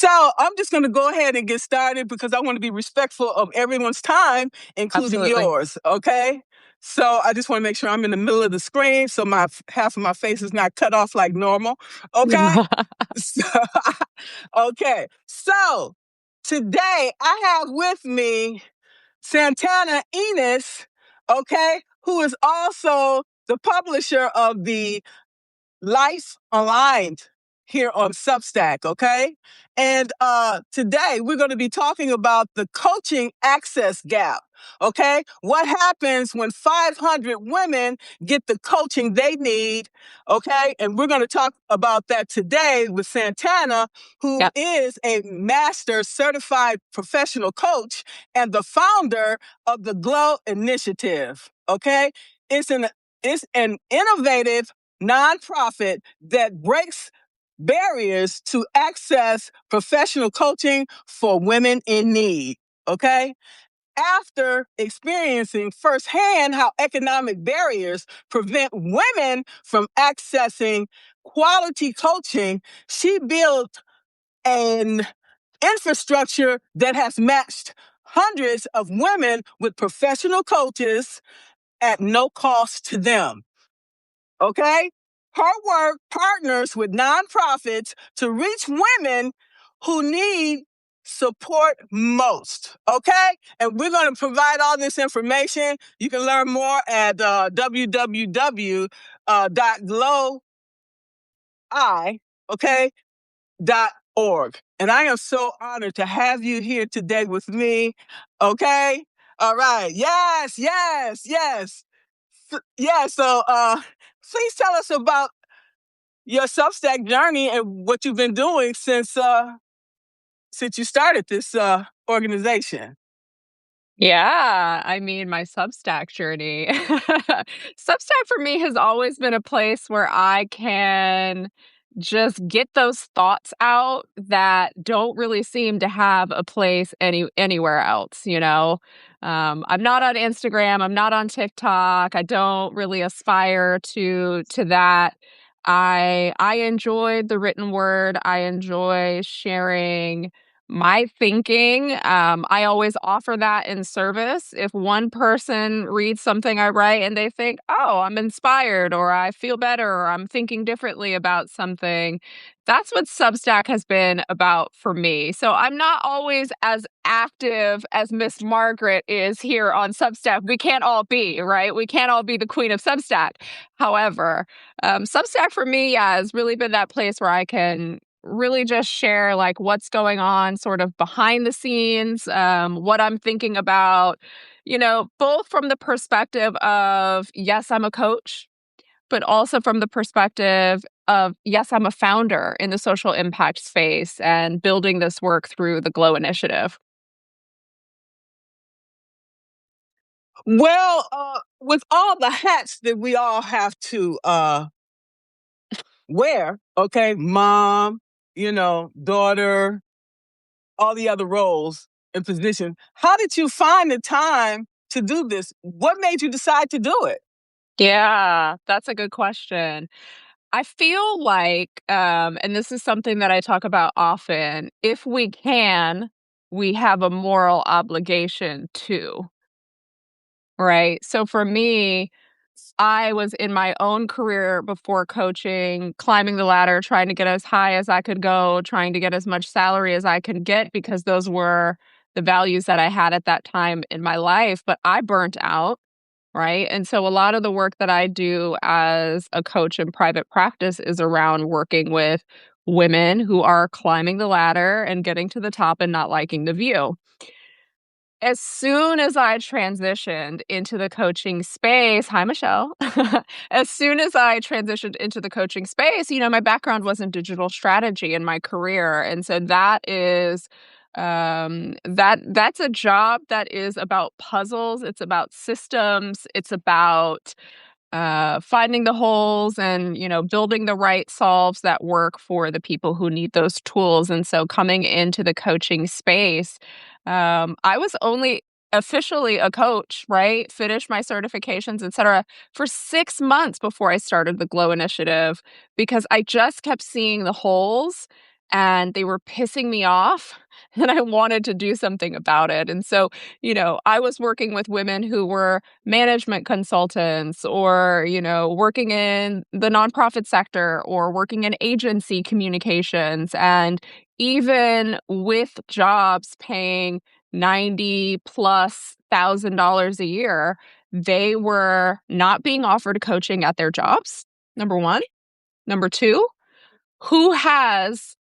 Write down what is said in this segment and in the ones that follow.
So I'm just going to go ahead and get started because I want to be respectful of everyone's time, including Absolutely. yours. Okay. So I just want to make sure I'm in the middle of the screen so my half of my face is not cut off like normal. Okay. So, okay. So today I have with me Santana Inniss, okay, who is also the publisher of the Life Aligned here on Substack, okay? And today we're going to be talking about the coaching access gap, okay? What happens when 500 women get the coaching they need, okay? And we're going to talk about that today with Santana, who is a master certified professional coach and the founder of the Glow Initiative, okay? It's an innovative nonprofit that breaks barriers to access professional coaching for women in need. Okay. After experiencing firsthand how economic barriers prevent women from accessing quality coaching, she built an infrastructure that has matched hundreds of women with professional coaches at no cost to them. Okay? Her work partners with nonprofits to reach women who need support most. Okay? And we're going to provide all this information. You can learn more at www.glowi, okay, .org. And I am so honored to have you here today with me. Okay? All right. Yes, yes, yes. Yeah, so please tell us about your Substack journey and what you've been doing since you started this organization. Yeah, I mean, my Substack journey. Substack for me has always been a place where I can just get those thoughts out that don't really seem to have a place anywhere else, you know. I'm not on Instagram, I'm not on TikTok. I don't really aspire to that. I enjoyed the written word. I enjoy sharing my thinking. I always offer that in service. If one person reads something I write and they think, oh, I'm inspired, or I feel better, or I'm thinking differently about something, that's what Substack has been about for me. So I'm not always as active as Miss Margaret is here on Substack. We can't all be, right? We can't all be the queen of Substack. However, Substack for me, has really been that place where I can really just share like what's going on sort of behind the scenes, what I'm thinking about, you know, both from the perspective of, yes, I'm a coach, but also from the perspective of, yes, I'm a founder in the social impact space and building this work through the Glow Initiative. Well, with all the hats that we all have to wear, okay, mom, daughter, all the other roles and positions, how did you find the time to do this? What made you decide to do it? Yeah, that's a good question. I feel like, and this is something that I talk about often, if we can, we have a moral obligation to, right? So for me, I was in my own career before coaching, climbing the ladder, trying to get as high as I could go, trying to get as much salary as I could get because those were the values that I had at that time in my life. But I burnt out. Right. And so a lot of the work that I do as a coach in private practice is around working with women who are climbing the ladder and getting to the top and not liking the view. As soon as I transitioned into the coaching space, hi, Michelle. As soon as I transitioned into the coaching space, you know, my background was in digital strategy in my career. And so that is that's a job that is about puzzles, it's about systems, it's about finding the holes and, you know, building the right solves that work for the people who need those tools. And so coming into the coaching space, I was only officially a coach, right? Finished my certifications, et cetera, for 6 months before I started the Glow Initiative because I just kept seeing the holes and they were pissing me off, and I wanted to do something about it. And so, I was working with women who were management consultants or, working in the nonprofit sector or working in agency communications. And even with jobs paying 90 plus $1,000 a year, they were not being offered coaching at their jobs. Number one. Number two, who has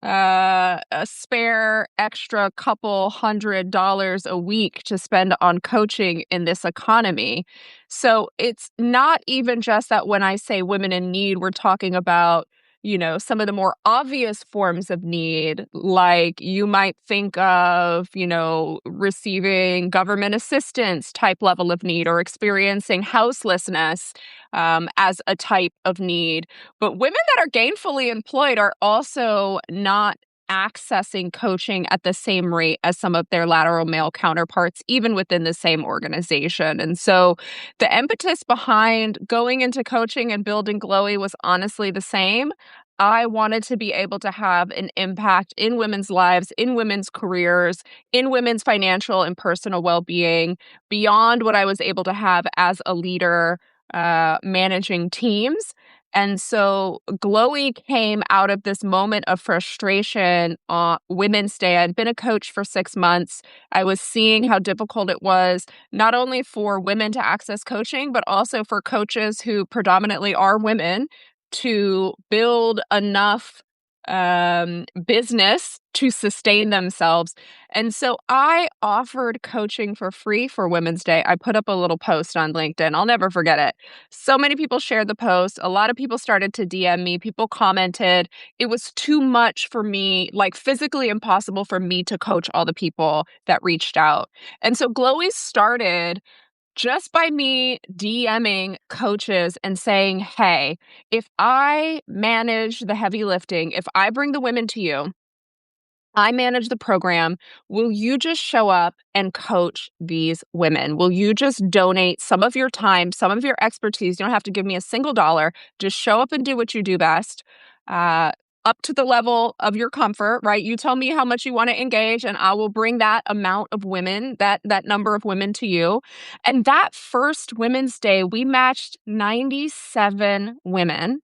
a spare extra couple $100 a week to spend on coaching in this economy? So it's not even just that when I say women in need, we're talking about, some of the more obvious forms of need, like you might think of, receiving government assistance type level of need or experiencing houselessness as a type of need. But women that are gainfully employed are also not accessing coaching at the same rate as some of their lateral male counterparts, even within the same organization. And so the impetus behind going into coaching and building Glowi was honestly the same. I wanted to be able to have an impact in women's lives, in women's careers, in women's financial and personal well-being, beyond what I was able to have as a leader managing teams. And so Glowi came out of this moment of frustration on Women's Day. I'd been a coach for 6 months. I was seeing how difficult it was, not only for women to access coaching, but also for coaches who predominantly are women to build enough business to sustain themselves. And so I offered coaching for free for Women's Day. I put up a little post on LinkedIn. I'll never forget it. So many people shared the post. A lot of people started to DM me. People commented. It was too much for me, like physically impossible for me to coach all the people that reached out. And so Glowi started just by me DMing coaches and saying, hey, if I manage the heavy lifting, if I bring the women to you, I manage the program. Will you just show up and coach these women? Will you just donate some of your time, some of your expertise? You don't have to give me a single dollar. Just show up and do what you do best. Up to the level of your comfort, right? You tell me how much you want to engage, and I will bring that amount of women, that number of women to you. And that first Women's Day, we matched 97 women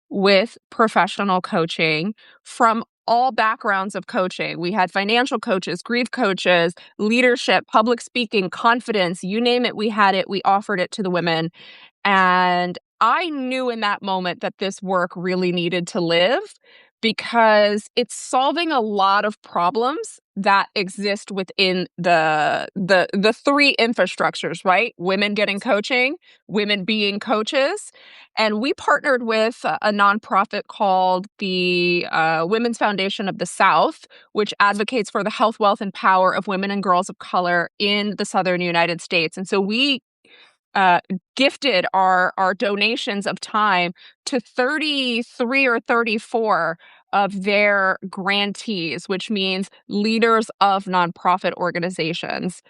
with professional coaching from all backgrounds of coaching. We had financial coaches, grief coaches, leadership, public speaking, confidence, you name it, we had it. We offered it to the women. And I knew in that moment that this work really needed to live because it's solving a lot of problems that exist within the three infrastructures, right? Women getting coaching, women being coaches. And we partnered with a nonprofit called the Women's Foundation of the South, which advocates for the health, wealth, and power of women and girls of color in the Southern United States. And so we gifted our donations of time to 33 or 34 of their grantees, which means leaders of nonprofit organizations.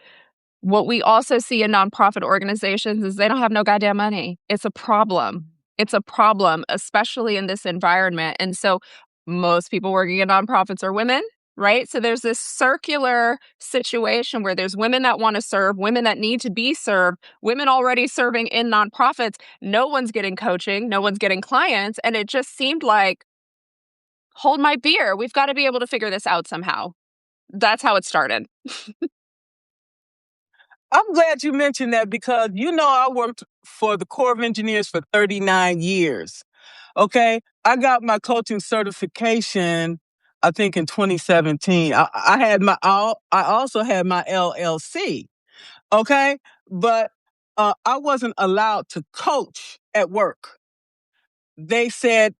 What we also see in nonprofit organizations is they don't have no goddamn money. It's a problem. It's a problem, especially in this environment. And so most people working in nonprofits are women, right? So there's this circular situation where there's women that want to serve, women that need to be served, women already serving in nonprofits. No one's getting coaching, no one's getting clients. And it just seemed like, hold my beer. We've got to be able to figure this out somehow. That's how it started. I'm glad you mentioned that because, I worked for the Corps of Engineers for 39 years. Okay. I got my coaching certification, I think in 2017. I also had my LLC. Okay. But I wasn't allowed to coach at work. They said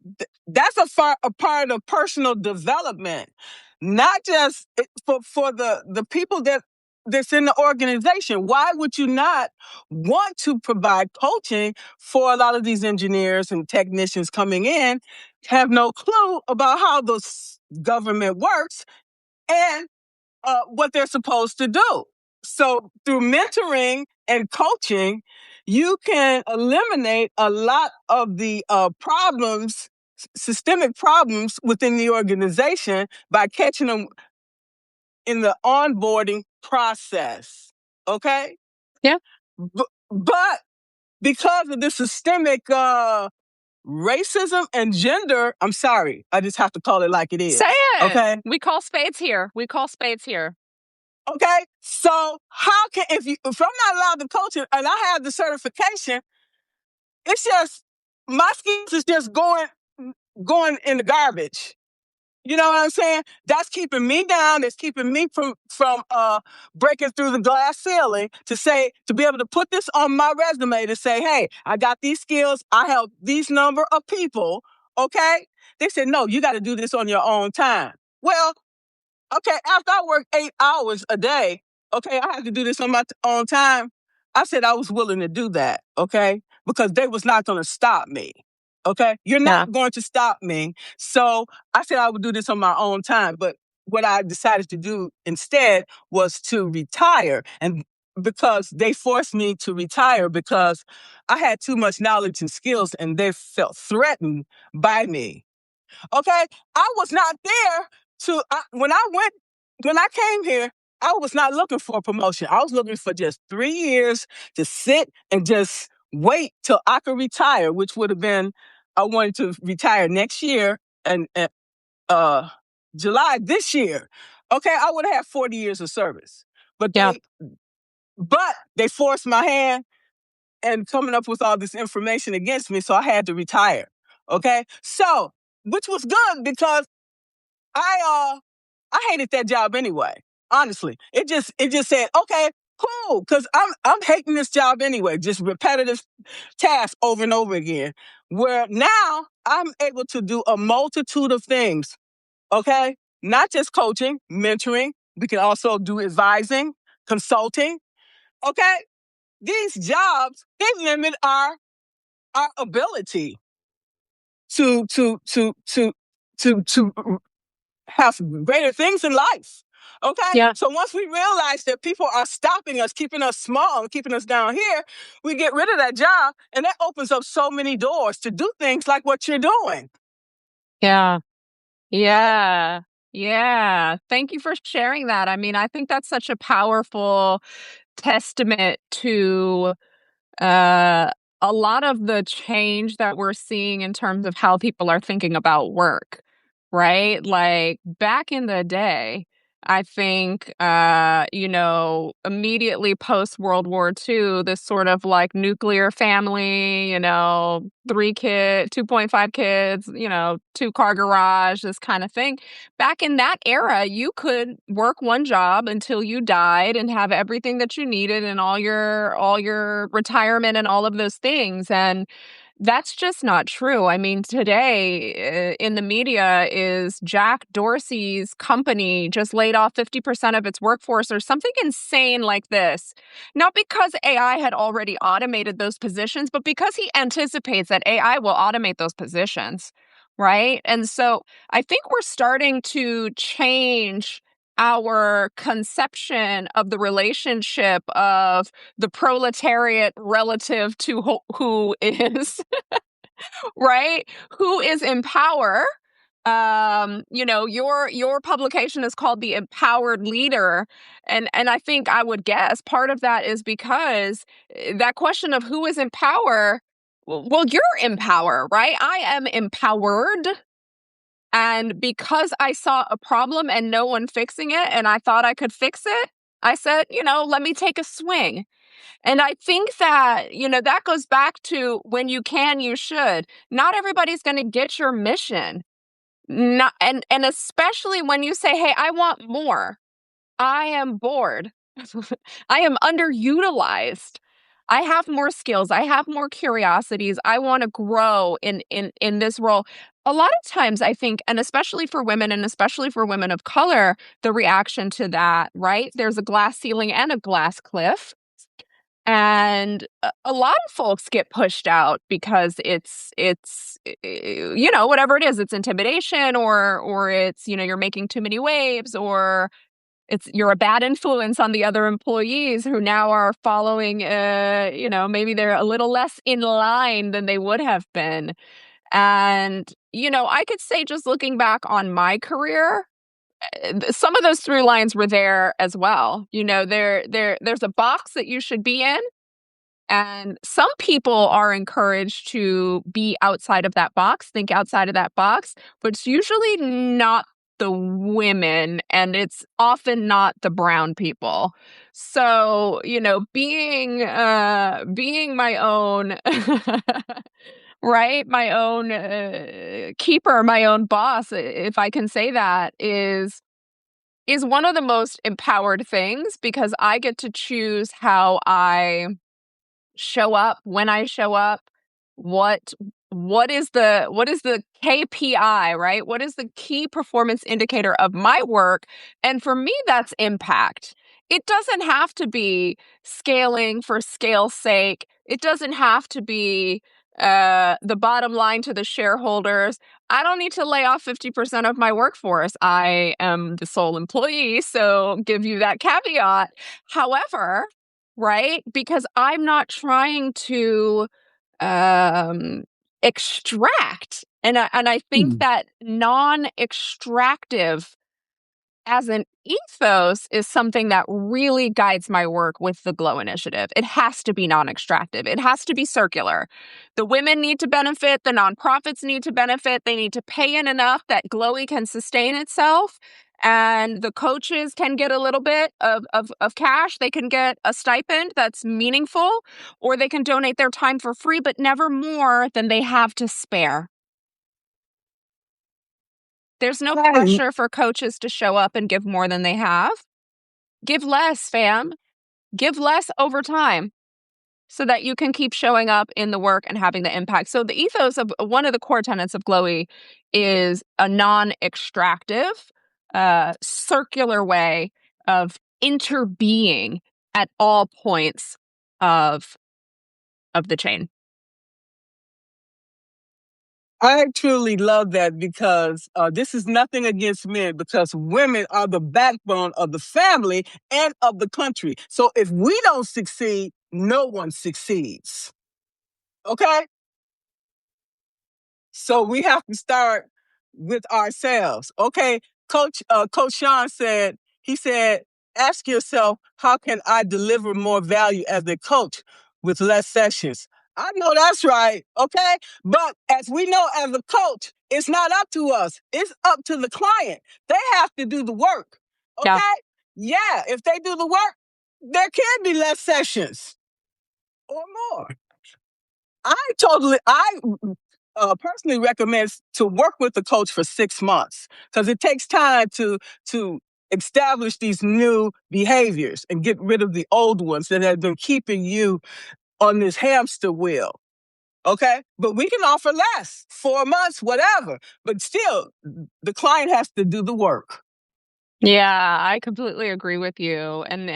that's a part of personal development, not just for the people that's in the organization. Why would you not want to provide coaching for a lot of these engineers and technicians coming in, have no clue about how the government works and what they're supposed to do? So through mentoring and coaching, you can eliminate a lot of the problems systemic problems within the organization by catching them in the onboarding process. Okay? Yeah. But because of the systemic racism and gender, I'm sorry, I just have to call it like it Say is. it. Okay? We call spades here. We call spades here. Okay? So how can if I'm not allowed to coach it and I have the certification, it's just my skills is just going in the garbage. You know what I'm saying? That's keeping me down. It's keeping me from breaking through the glass ceiling to be able to put this on my resume to say, hey, I got these skills. I help these number of people. Okay? They said, no, you got to do this on your own time. Well, okay, after I work 8 hours a day, okay, I had to do this on my own time. I said I was willing to do that, okay, because they was not going to stop me. Okay, you're Yeah. not going to stop me. So I said I would do this on my own time. But what I decided to do instead was to retire. And because they forced me to retire because I had too much knowledge and skills and they felt threatened by me. Okay, I was not there when I came here. I was not looking for a promotion. I was looking for just 3 years to sit and just wait till I could retire, which would have been I wanted to retire next year and July this year. Okay, I would have had 40 years of service, but Yeah. they forced my hand and coming up with all this information against me, so I had to retire. Okay, so which was good because I hated that job anyway. Honestly, it just said okay, cool, because I'm hating this job anyway, just repetitive tasks over and over again. Where now I'm able to do a multitude of things. Okay, not just coaching, mentoring. We can also do advising, consulting. Okay, these jobs they limit our ability to to to to to have greater things in life. Okay? Yeah. So once we realize that people are stopping us, keeping us small, and keeping us down here, we get rid of that job, and that opens up so many doors to do things like what you're doing. Yeah. Yeah. Yeah. Thank you for sharing that. I mean, I think that's such a powerful testament to uh, a lot of the change that we're seeing in terms of how people are thinking about work, right? Like back in the day, I think, immediately post World War II, this sort of like nuclear family, 2.5 kids, two-car garage, this kind of thing. Back in that era, you could work one job until you died and have everything that you needed and all your retirement and all of those things. And that's just not true. I mean, today in the media is Jack Dorsey's company just laid off 50% of its workforce or something insane like this. Not because AI had already automated those positions, but because he anticipates that AI will automate those positions, right? And so I think we're starting to change our conception of the relationship of the proletariat relative to who is right? Who is in power? Your publication is called The Empowered Leader. And I think I would guess part of that is because that question of who is in power, well, you're in power, right? I am empowered. And because I saw a problem and no one fixing it, and I thought I could fix it, I said, let me take a swing. And I think that, that goes back to when you can, you should. Not everybody's going to get your mission. Not, and especially when you say, hey, I want more. I am bored. I am underutilized. I have more skills. I have more curiosities. I want to grow in this role. A lot of times I think, and especially for women and especially for women of color, the reaction to that, right? There's a glass ceiling and a glass cliff. And a lot of folks get pushed out because whatever it is, it's intimidation or it's, you're making too many waves or you're a bad influence on the other employees who now are following, maybe they're a little less in line than they would have been. And, I could say, just looking back on my career, some of those through lines were there as well. There's a box that you should be in, and some people are encouraged to be outside of that box, think outside of that box, but it's usually not the women, and it's often not the brown people. So, being my own right, my own keeper, my own boss, if I can say that, is one of the most empowered things, because I get to choose how I show up, when I show up, what what is the KPI, right? What is the key performance indicator of my work? And for me, that's impact. It doesn't have to be scaling for scale's sake. It doesn't have to be the bottom line to the shareholders. I don't need to lay off 50% of my workforce. I am the sole employee, so give you that caveat. However, right? Because I'm not trying to um extract. And I think Mm. that non-extractive as an ethos is something that really guides my work with the Glow Initiative. It has to be non-extractive. It has to be circular. The women need to benefit. The nonprofits need to benefit. They need to pay in enough that Glowy can sustain itself. And the coaches can get a little bit of cash. They can get a stipend that's meaningful, or they can donate their time for free, but never more than they have to spare. There's no I, pressure for coaches to show up and give more than they have. Give less, fam. Give less over time so that you can keep showing up in the work and having the impact. So the ethos of one of the core tenets of Glowy is a non-extractive, circular way of interbeing at all points of the chain. I truly love that, because this is nothing against men, because women are the backbone of the family and of the country. So if we don't succeed, no one succeeds. Okay? So we have to start with ourselves. Okay, Coach Sean said, he said, ask yourself, how can I deliver more value as a coach with less sessions? I know that's right. Okay, but as we know, as a coach, it's not up to us. It's up to the client. They have to do the work. Yeah. Okay, yeah. If they do the work, there can be less sessions or more. I personally recommend to work with the coach for 6 months, because it takes time to establish these new behaviors and get rid of the old ones that have been keeping you on this hamster wheel. Okay, but we can offer less, 4 months, whatever. But still, the client has to do the work. Yeah, I completely agree with you. And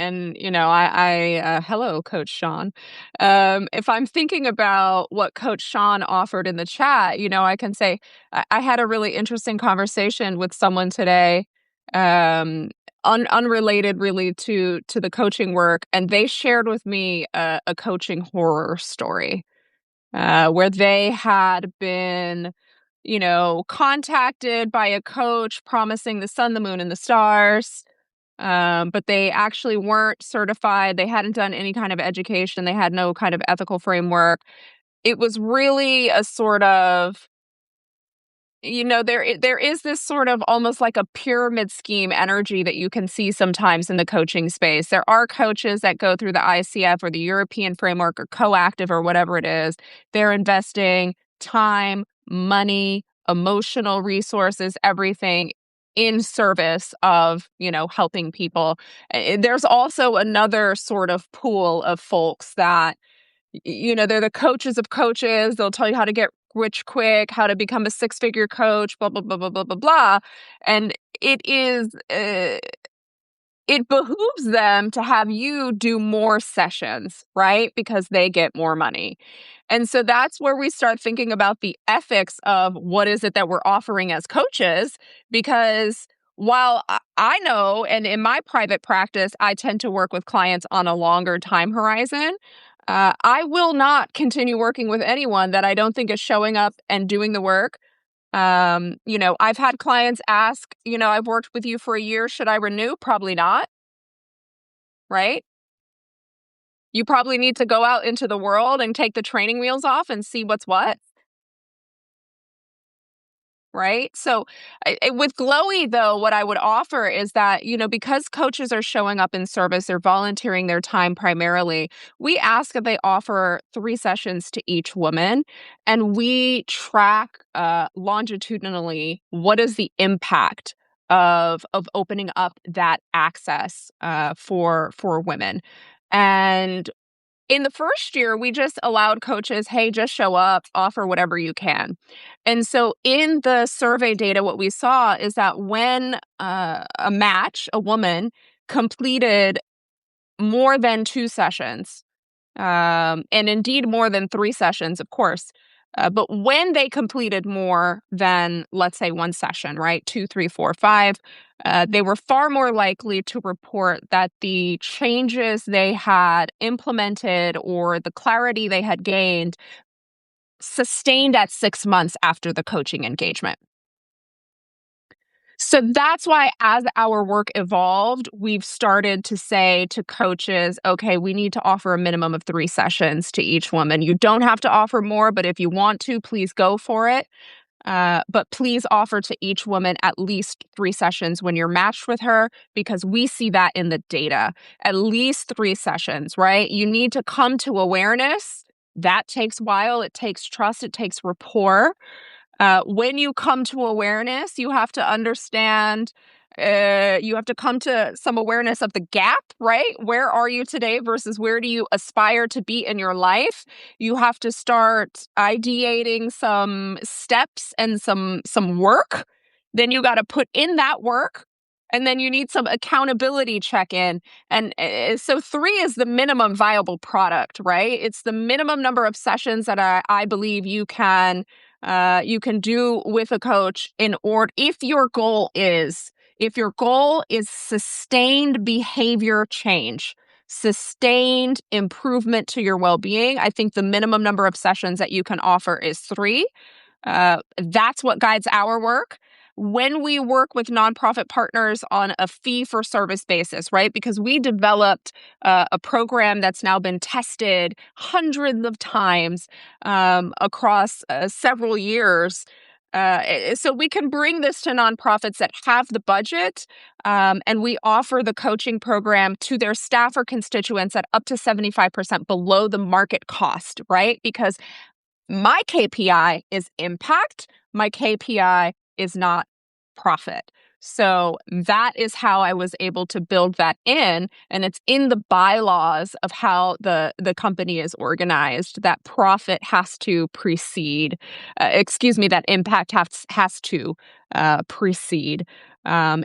hello, Coach Sean. If I'm thinking about what Coach Sean offered in the chat, I can say I had a really interesting conversation with someone today, um, unrelated really to the coaching work, and they shared with me a coaching horror story, where they had been, contacted by a coach promising the sun, the moon, and the stars. But they actually weren't certified. They hadn't done any kind of education. They had no kind of ethical framework. It was really a sort of, there is this sort of almost like a pyramid scheme energy that you can see sometimes in the coaching space. There are coaches that go through the ICF or the European framework or coactive or whatever it is. They're investing time, money, emotional resources, everything in service of, helping people. There's also another sort of pool of folks that, they're the coaches of coaches. They'll tell you how to get rich quick, how to become a six-figure coach, blah, blah, blah, blah, blah, blah, blah. And it behooves them to have you do more sessions, right? Because they get more money. And so that's where we start thinking about the ethics of what is it that we're offering as coaches. Because while I know, and in my private practice, I tend to work with clients on a longer time horizon, I will not continue working with anyone that I don't think is showing up and doing the work I've had clients ask, I've worked with you for a year. Should I renew? Probably not. Right? You probably need to go out into the world and take the training wheels off and see what's what. Right? So with Glowi, though, what I would offer is that, because coaches are showing up in service, they're volunteering their time primarily. We ask that they offer 3 sessions to each woman, and we track longitudinally what is the impact of opening up that access for women. And in the first year, we just allowed coaches, hey, just show up, offer whatever you can. And so in the survey data, what we saw is that when a woman, completed more than 2 sessions, and indeed more than 3 sessions, of course. But when they completed more than, let's say, 1 session, right? 2, 3, 4, 5, they were far more likely to report that the changes they had implemented or the clarity they had gained sustained at 6 months after the coaching engagement. So that's why, as our work evolved, we've started to say to coaches, okay, we need to offer a minimum of 3 sessions to each woman. You don't have to offer more, but if you want to, please go for it. But please offer to each woman at least 3 sessions when you're matched with her, because we see that in the data. At least 3 sessions, right? You need to come to awareness. That takes a while. It takes trust. It takes rapport. When you come to awareness, you have to understand, you have to come to some awareness of the gap, right? Where are you today versus where do you aspire to be in your life? You have to start ideating some steps and some work. Then you got to put in that work. And then you need some accountability check-in. And so 3 is the minimum viable product, right? It's the minimum number of sessions that I believe you can do with a coach in order, if your goal is sustained behavior change, sustained improvement to your well-being, I think the minimum number of sessions that you can offer is 3. That's what guides our work. When we work with nonprofit partners on a fee-for-service basis, right? Because we developed a program that's now been tested hundreds of times across several years. So we can bring this to nonprofits that have the budget, and we offer the coaching program to their staff or constituents at up to 75% below the market cost, right? Because my KPI is impact. My KPI is not profit. So that is how I was able to build that in. And it's in the bylaws of how the company is organized, that profit has to precede, that impact has to precede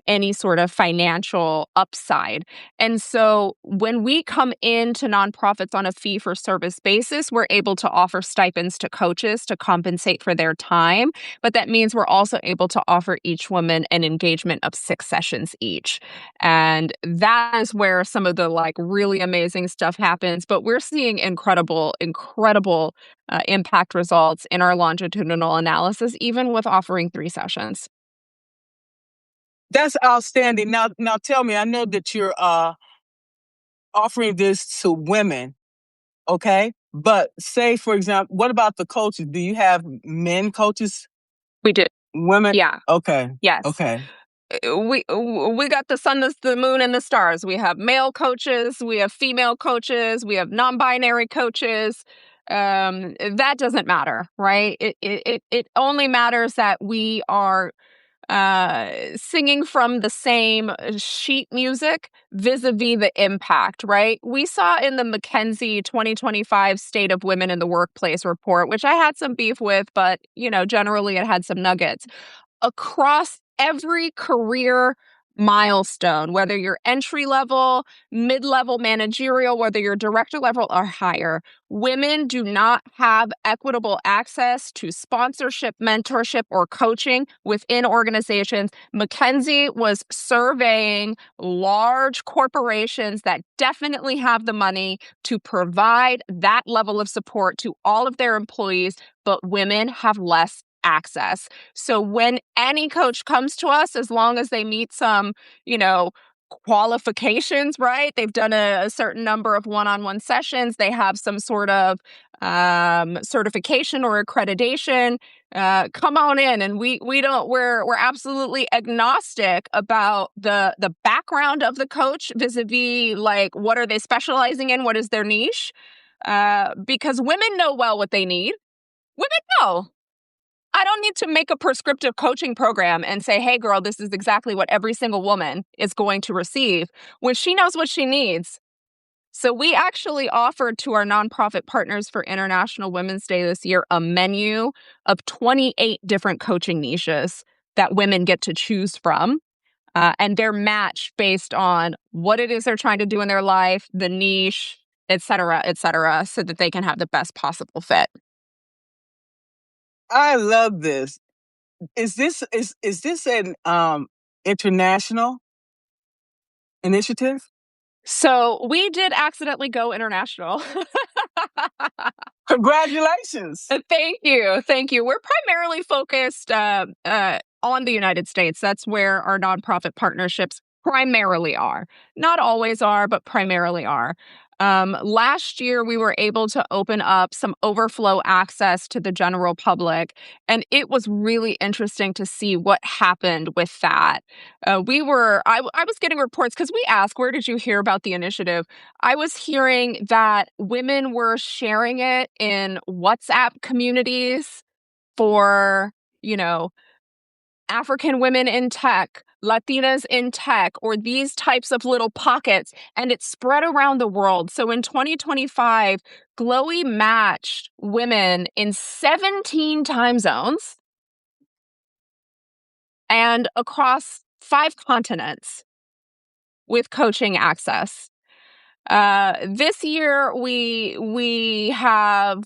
any sort of financial upside. And so when we come into nonprofits on a fee-for-service basis, we're able to offer stipends to coaches to compensate for their time. But that means we're also able to offer each woman an engagement of 6 sessions each. And that is where some of the really amazing stuff happens. But we're seeing incredible impact results in our longitudinal analysis, even with offering 3 sessions. That's outstanding. Now tell me, I know that you're offering this to women, okay? But say, for example, what about the coaches? Do you have men coaches? We do. Women? Yeah. Okay. Yes. Okay. We got the sun, the moon, and the stars. We have male coaches, we have female coaches, we have non-binary coaches. That doesn't matter, right? It only matters that we are singing from the same sheet music vis-a-vis the impact, right? We saw in the McKinsey 2025 State of Women in the Workplace report, which I had some beef with, but generally it had some nuggets. Across every career milestone, whether you're entry level, mid-level managerial, whether you're director level or higher, women do not have equitable access to sponsorship, mentorship, or coaching within organizations. McKinsey was surveying large corporations that definitely have the money to provide that level of support to all of their employees, but women have less access. So when any coach comes to us, as long as they meet some, qualifications, right? They've done a certain number of one-on-one sessions, they have some sort of certification or accreditation. Come on in, and we're absolutely agnostic about the background of the coach vis-a-vis like what are they specializing in, what is their niche, because women know well what they need. Women know. I don't need to make a prescriptive coaching program and say, hey, girl, this is exactly what every single woman is going to receive when she knows what she needs. So we actually offered to our nonprofit partners for International Women's Day this year a menu of 28 different coaching niches that women get to choose from. And they're matched based on what it is they're trying to do in their life, the niche, et cetera, so that they can have the best possible fit. I love this. Is this an international initiative? So we did accidentally go international. Congratulations. Thank you. Thank you. We're primarily focused on the United States. That's where our nonprofit partnerships primarily are. Not always are, but primarily are. Last year, we were able to open up some overflow access to the general public, and it was really interesting to see what happened with that. I was getting reports because we asked, where did you hear about the initiative? I was hearing that women were sharing it in WhatsApp communities for, African women in tech, Latinas in tech, or these types of little pockets, and it spread around the world. So in 2025, Glowi matched women in 17 time zones and across 5 continents with coaching access. This year we have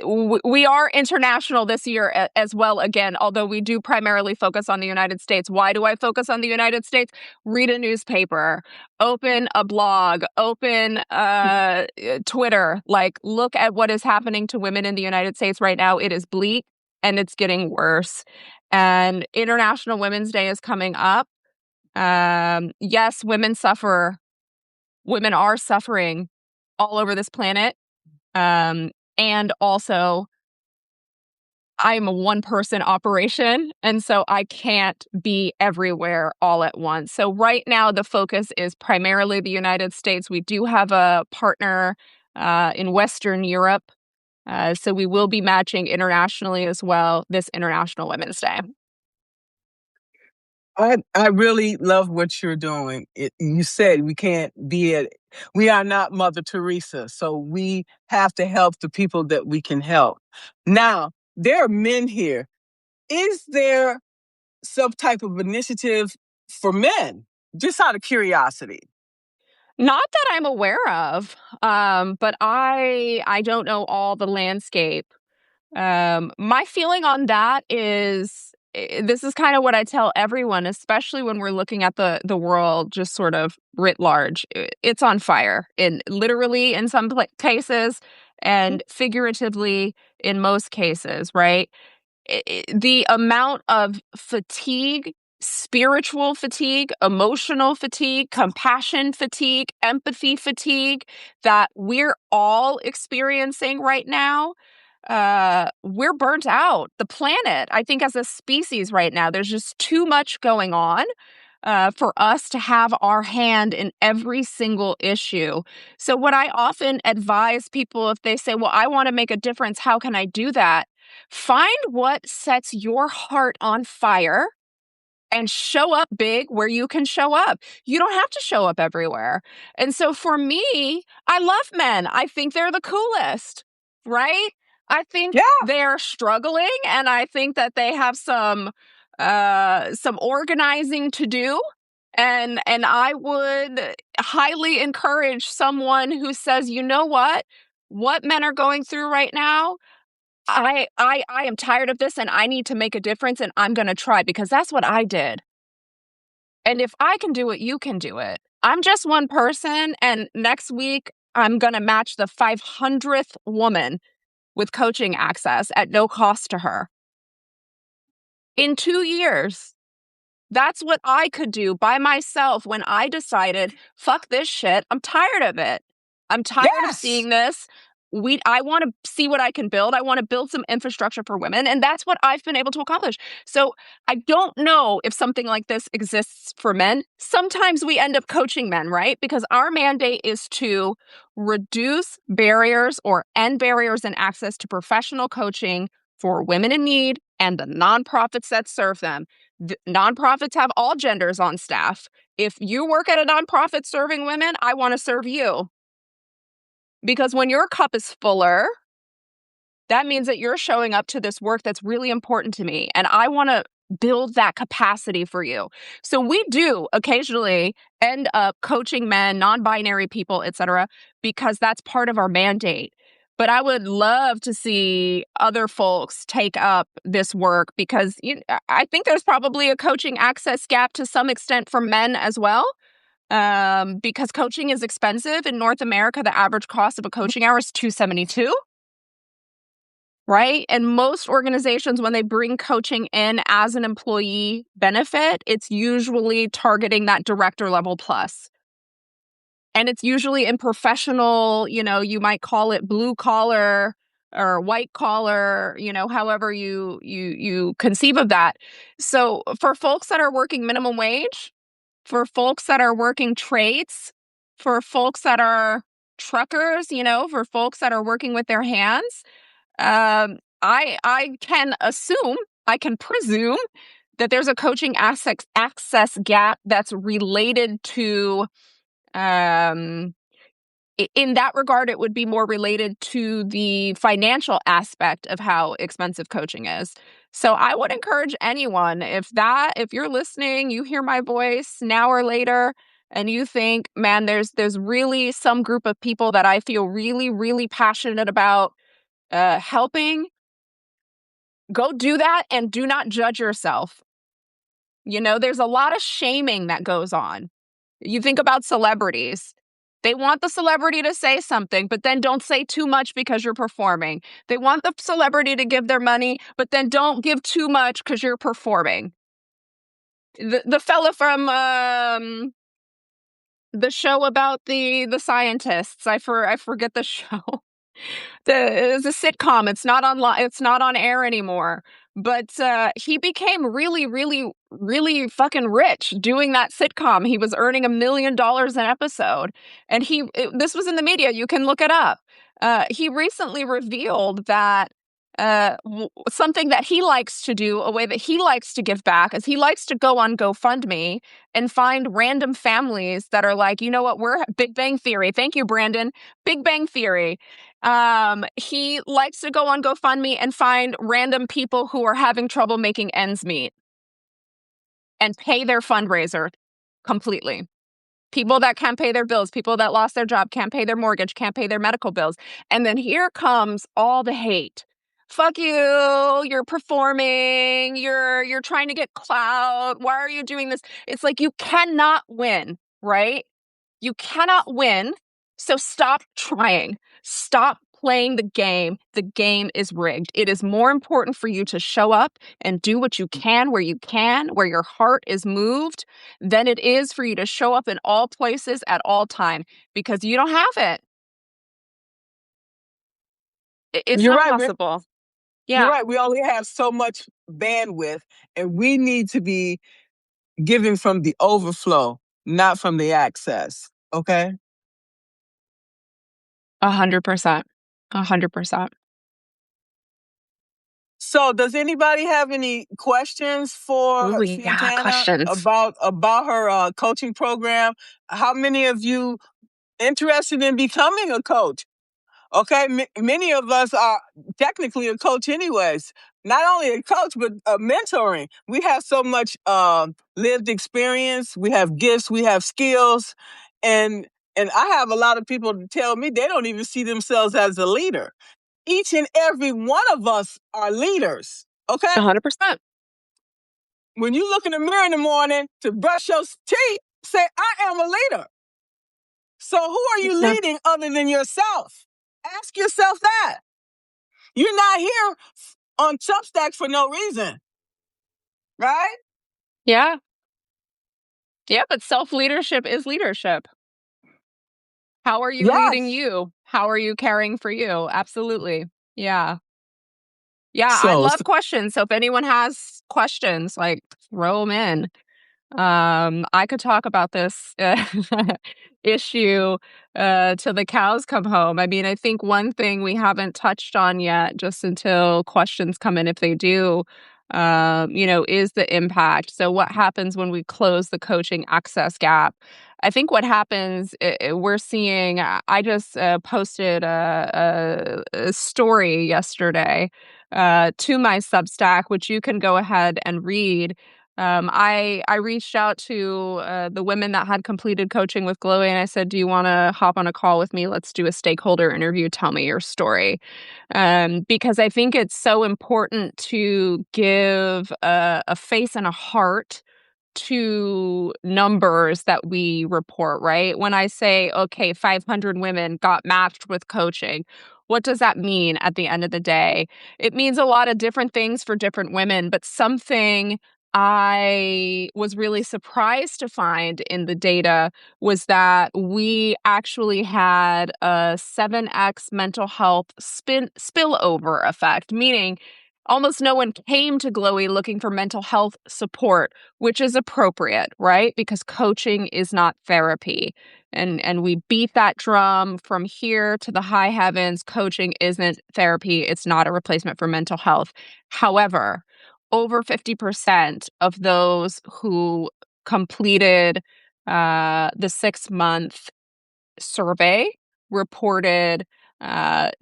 we are international this year as well, again, although we do primarily focus on the United States. Why do I focus on the United States? Read a newspaper, open a blog, open Twitter, like look at what is happening to women in the United States right now. It is bleak and it's getting worse. And International Women's Day is coming up. Yes, women suffer. Women are suffering all over this planet. And also, I'm a one-person operation, and so I can't be everywhere all at once. So right now, the focus is primarily the United States. We do have a partner in Western Europe, so we will be matching internationally as well this International Women's Day. I really love what you're doing. You said we are not Mother Teresa, so we have to help the people that we can help. Now, there are men here. Is there some type of initiative for men? Just out of curiosity. Not that I'm aware of, but I don't know all the landscape. My feeling on that is this is kind of what I tell everyone, especially when we're looking at the world just sort of writ large. It's on fire, literally in some cases and figuratively in most cases, right? The amount of fatigue, spiritual fatigue, emotional fatigue, compassion fatigue, empathy fatigue that we're all experiencing right now, we're burnt out. The planet, I think, as a species right now, there's just too much going on for us to have our hand in every single issue. So what I often advise people, if they say, well, I want to make a difference, how can I do that? Find what sets your heart on fire and show up big where you can show up. You don't have to show up everywhere. And so for me, I love men. I think they're the coolest, right? I think Yeah. they're struggling, and I think that they have some organizing to do. And I would highly encourage someone who says, you know what men are going through right now, I am tired of this and I need to make a difference, and I'm going to try, because that's what I did. And if I can do it, you can do it. I'm just one person, and next week I'm going to match the 500th woman with coaching access at no cost to her. in 2 years. That's what I could do by myself when I decided, fuck this shit. I'm tired of it. I'm tired of seeing this. I want to see what I can build. I want to build some infrastructure for women. And that's what I've been able to accomplish. So I don't know if something like this exists for men. Sometimes we end up coaching men, right? Because our mandate is to reduce barriers or end barriers in access to professional coaching for women in need and the nonprofits that serve them. Nonprofits have all genders on staff. If you work at a nonprofit serving women, I want to serve you. Because when your cup is fuller, that means that you're showing up to this work that's really important to me. And I want to build that capacity for you. So we do occasionally end up coaching men, non-binary people, etc., because that's part of our mandate. But I would love to see other folks take up this work because I think there's probably a coaching access gap to some extent for men as well. Because coaching is expensive in North America. The average cost of a coaching hour is $272, right? And most organizations, when they bring coaching in as an employee benefit, it's usually targeting that director level plus. And it's usually in professional, you might call it blue collar or white collar, however you conceive of that. So for folks that are working minimum wage, for folks that are working trades, for folks that are truckers, for folks that are working with their hands, I can assume, I can presume that there's a coaching access gap that's related to, in that regard, it would be more related to the financial aspect of how expensive coaching is. So I would encourage anyone, if you're listening, you hear my voice now or later, and you think, man, there's really some group of people that I feel really, really passionate about helping, go do that and do not judge yourself. There's a lot of shaming that goes on. You think about celebrities. They want the celebrity to say something, but then don't say too much because you're performing. They want the celebrity to give their money, but then don't give too much because you're performing. The fella from the show about the scientists, I forget the show. It's a sitcom. It's not online. It's not on air anymore. But he became really, really, really fucking rich doing that sitcom. He was earning $1 million an episode, and this was in the media. You can look it up. He recently revealed that something that he likes to do, a way that he likes to give back, is he likes to go on GoFundMe and find random families that are like, you know what, we're Big Bang Theory. Thank you, Brandon. Big Bang Theory. He likes to go on GoFundMe and find random people who are having trouble making ends meet and pay their fundraiser completely. People that can't pay their bills, people that lost their job, can't pay their mortgage, can't pay their medical bills. And then here comes all the hate. Fuck you, you're performing, you're trying to get clout. Why are you doing this? It's like you cannot win, right? You cannot win. So stop trying. Stop playing the game. The game is rigged. It is more important for you to show up and do what you can, where your heart is moved, than it is for you to show up in all places at all time, because you don't have it. It's You're not right. possible. You're Yeah. right. We only have so much bandwidth, and we need to be giving from the overflow, not from the access. Okay. 100%. 100%. So, does anybody have any questions for Ooh, yeah, Santana questions. about her coaching program? How many of you interested in becoming a coach? Okay, many of us are technically a coach, anyways. Not only a coach, but mentoring. We have so much lived experience. We have gifts. We have skills, and I have a lot of people tell me they don't even see themselves as a leader. Each and every one of us are leaders. Okay, 100%. when you look in the mirror in the morning to brush your teeth, say, "I am a leader." So, who are you Yeah. leading other than yourself? Ask yourself that. You're not here on Substack for no reason. right? Yeah. Yeah, but self-leadership is leadership. How are you leading Yes. you? How are you caring for you? Absolutely. Yeah. Yeah, I So, love questions. So if anyone has questions, like throw them in. I could talk about this issue till the cows come home. I mean, I think one thing we haven't touched on yet, just until questions come in, if they do, is the impact. So, what happens when we close the coaching access gap? I think what happens, we're seeing. I just posted a story yesterday to my Substack, which you can go ahead and read. I reached out to the women that had completed coaching with Glowi, and I said, "Do you want to hop on a call with me? Let's do a stakeholder interview. Tell me your story." Because I think it's so important to give a face and a heart to numbers that we report, right? When I say, okay, 500 women got matched with coaching, what does that mean at the end of the day? It means a lot of different things for different women, but something I was really surprised to find in the data was that we actually had a 7x mental health spillover effect, meaning almost no one came to Glowy looking for mental health support, which is appropriate, right? Because coaching is not therapy. And we beat that drum from here to the high heavens. Coaching isn't therapy. It's not a replacement for mental health. However, over 50% of those who completed the 6-month survey reported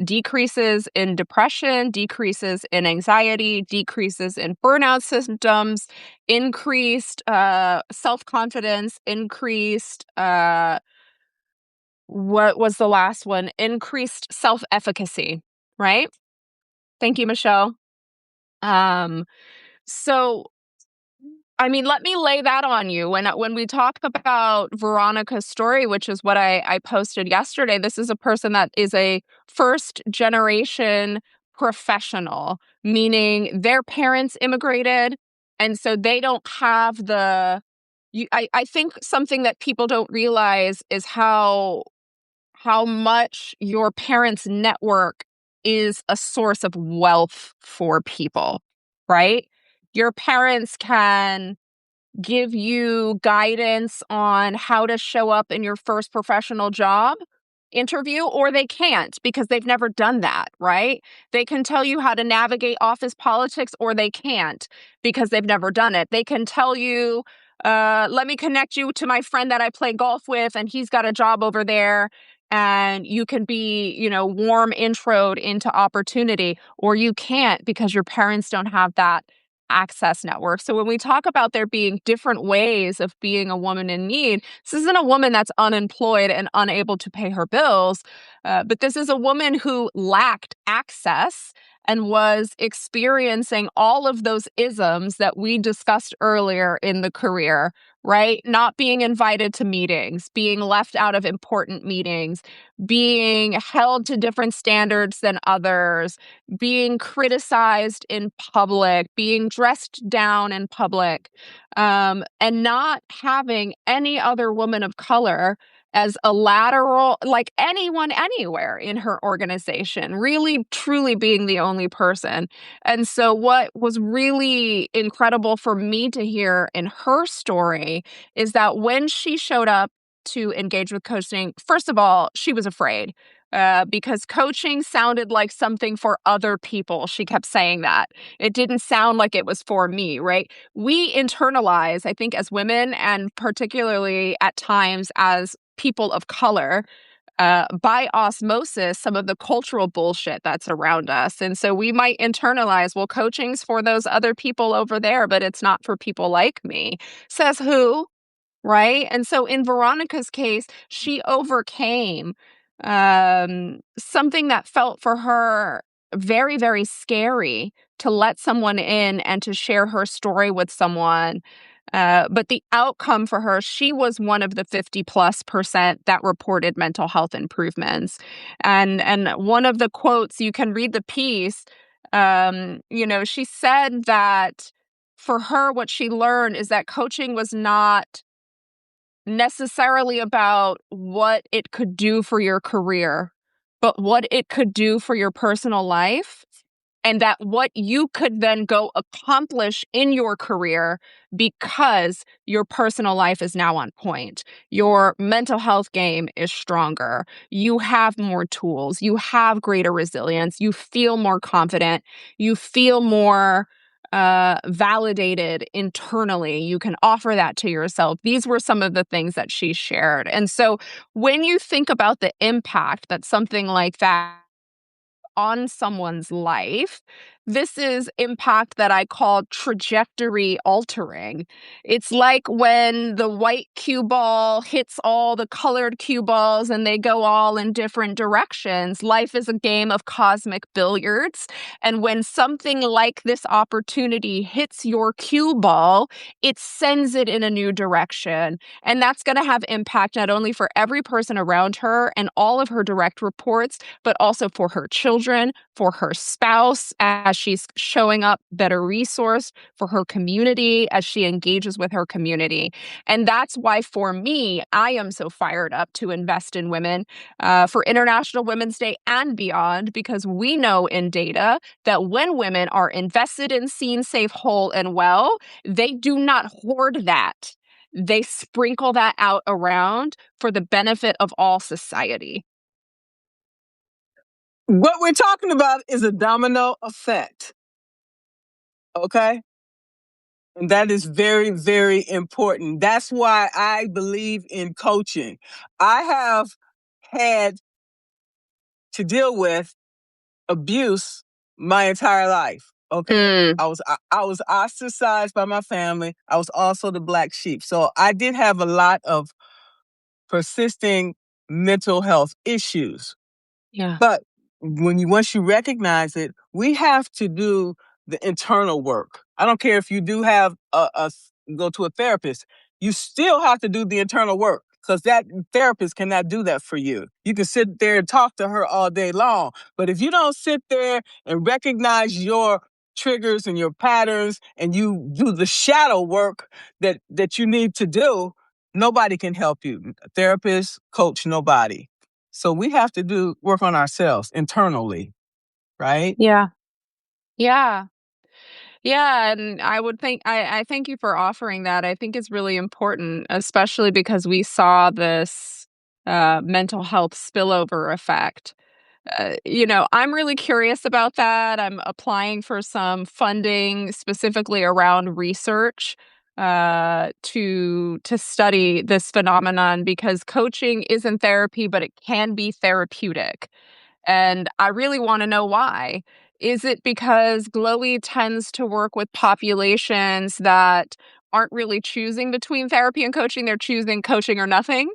decreases in depression, decreases in anxiety, decreases in burnout symptoms, increased self-confidence, increased what was the last one? Increased self-efficacy, right? Thank you, Michelle. Um, so I mean, let me lay that on you. When we talk about Veronica's story, which is what I posted yesterday, this is a person that is a first generation professional, meaning their parents immigrated, and so they don't have I think something that people don't realize is how much your parents' network is a source of wealth for people, right? Your parents can give you guidance on how to show up in your first professional job interview, or they can't because they've never done that, right? They can tell you how to navigate office politics, or they can't because they've never done it. They can tell you, let me connect you to my friend that I play golf with, and he's got a job over there. And you can be, warm introed into opportunity, or you can't because your parents don't have that access network. So when we talk about there being different ways of being a woman in need, this isn't a woman that's unemployed and unable to pay her bills, but this is a woman who lacked access and was experiencing all of those isms that we discussed earlier in the career, right? Not being invited to meetings, being left out of important meetings, being held to different standards than others, being criticized in public, being dressed down in public, and not having any other woman of color as a lateral, like anyone anywhere in her organization, really truly being the only person. And so, what was really incredible for me to hear in her story is that when she showed up to engage with coaching, first of all, she was afraid because coaching sounded like something for other people. She kept saying that. It didn't sound like it was for me, right? We internalize, I think, as women, and particularly at times as people of color, by osmosis, some of the cultural bullshit that's around us. And so we might internalize, well, coaching's for those other people over there, but it's not for people like me. Says who? Right? And so in Veronica's case, she overcame something that felt for her very, very scary to let someone in and to share her story with someone. But the outcome for her, she was one of the 50+% that reported mental health improvements. And one of the quotes, you can read the piece, she said that for her, what she learned is that coaching was not necessarily about what it could do for your career, but what it could do for your personal life, and that what you could then go accomplish in your career because your personal life is now on point. Your mental health game is stronger. You have more tools. You have greater resilience. You feel more confident. You feel more validated internally. You can offer that to yourself. These were some of the things that she shared. And so when you think about the impact that something like that on someone's life, this is impact that I call trajectory altering. It's like when the white cue ball hits all the colored cue balls and they go all in different directions. Life is a game of cosmic billiards. And when something like this opportunity hits your cue ball, it sends it in a new direction. And that's going to have impact not only for every person around her and all of her direct reports, but also for her children, for her spouse, as she's showing up better resourced, for her community as she engages with her community. And that's why, for me, I am so fired up to invest in women for International Women's Day and beyond, because we know in data that when women are invested in, seen, safe, whole, and well, they do not hoard that. They sprinkle that out around for the benefit of all society. What we're talking about is a domino effect. Okay? And that is very, very important. That's why I believe in coaching. I have had to deal with abuse my entire life. Okay. I was ostracized by my family. I was also the black sheep. So I did have a lot of persisting mental health issues. Yeah. But once you recognize it, we have to do the internal work. I don't care if you do have go to a therapist. You still have to do the internal work, because that therapist cannot do that for you. You can sit there and talk to her all day long, but if you don't sit there and recognize your triggers and your patterns, and you do the shadow work that you need to do, nobody can help you. Therapist, coach, nobody. So we have to do work on ourselves internally, right? Yeah. Yeah. Yeah, and I thank you for offering that. I think it's really important, especially because we saw this mental health spillover effect. I'm really curious about that. I'm applying for some funding specifically around research to study this phenomenon, because coaching isn't therapy, but it can be therapeutic. And I really want to know why. Is it because Glowi tends to work with populations that aren't really choosing between therapy and coaching? They're choosing coaching or nothing,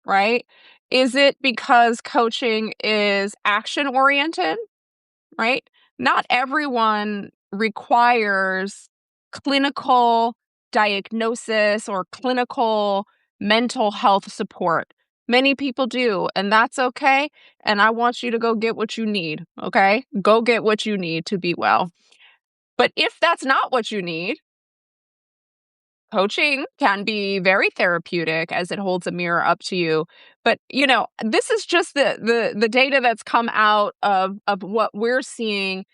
right? Is it because coaching is action oriented, right? Not everyone requires clinical diagnosis or clinical mental health support. Many people do, and that's okay. And I want you to go get what you need, okay? Go get what you need to be well. But if that's not what you need, coaching can be very therapeutic as it holds a mirror up to you. But this is just the data that's come out of what we're seeing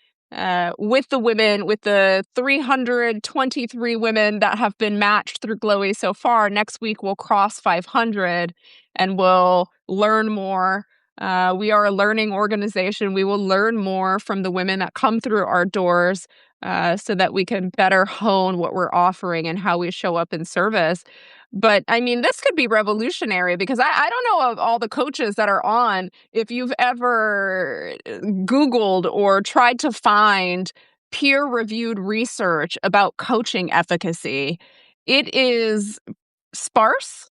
with the women, with the 323 women that have been matched through Glowy so far. Next week we'll cross 500 and we'll learn more. We are a learning organization. We will learn more from the women that come through our doors, so that we can better hone what we're offering and how we show up in service. But I mean, this could be revolutionary, because I don't know of all the coaches that are on, if you've ever Googled or tried to find peer reviewed research about coaching efficacy. It is sparse.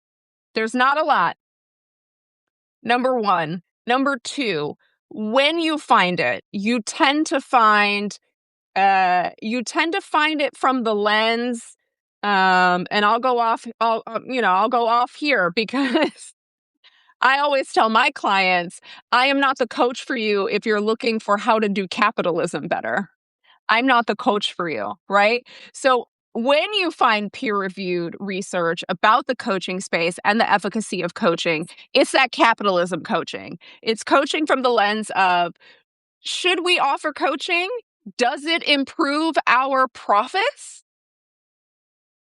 There's not a lot. Number one. Number two, when you find it, you tend to find it from the lens, and I'll go off here, because I always tell my clients, I am not the coach for you if you're looking for how to do capitalism better. I'm not the coach for you, right? So when you find peer-reviewed research about the coaching space and the efficacy of coaching, it's that capitalism coaching. It's coaching from the lens of, should we offer coaching? Does it improve our profits?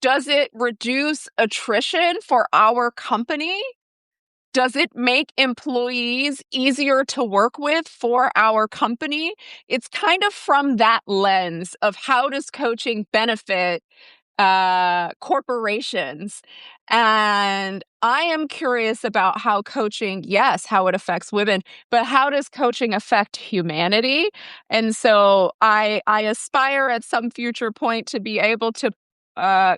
Does it reduce attrition for our company? Does it make employees easier to work with for our company? It's kind of from that lens of, how does coaching benefit corporations? And I am curious about how coaching, yes, how it affects women, but how does coaching affect humanity? And so I aspire at some future point to be able to